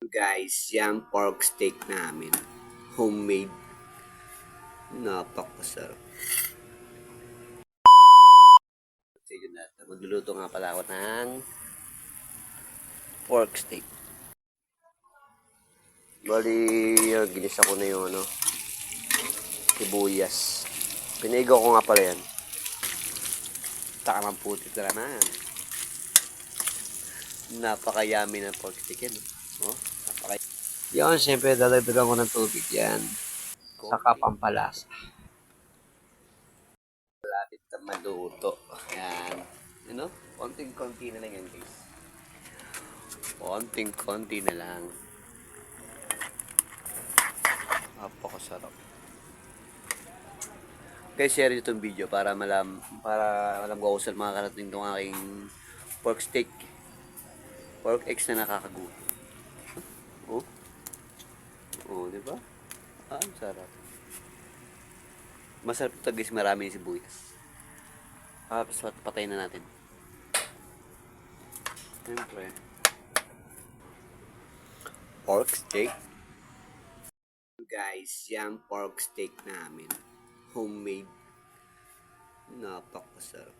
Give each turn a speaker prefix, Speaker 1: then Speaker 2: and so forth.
Speaker 1: Guys, yung pork steak namin. Homemade. Napakasarap. Sige na. Magluluto nga pala ako ng pork steak. Bali, ginisa ko na yung sibuyas. Pinigaw ko nga pala yan. Taka ng puti na naman. Napaka-yummy ng pork steak yan. Oh, Yan, siyempre dadagdagan ko ng tubig yan. Saka pampalasa. Malapit na maluto. Yan. Konting-konti na lang yan, guys. Konting-konti na lang. Napakasarap. Guys, share nyo itong video para alam ko kung saan makakarating itong aking pork steak. Pork eggs na nakakagutom. Oh. Oh, di ba? Ang sarap. Masarap ito, guys, marami yung sibuyas. Tapos patayin na natin. Siyempre. Pork steak. Guys, yung pork steak namin. Homemade. Napakasarap.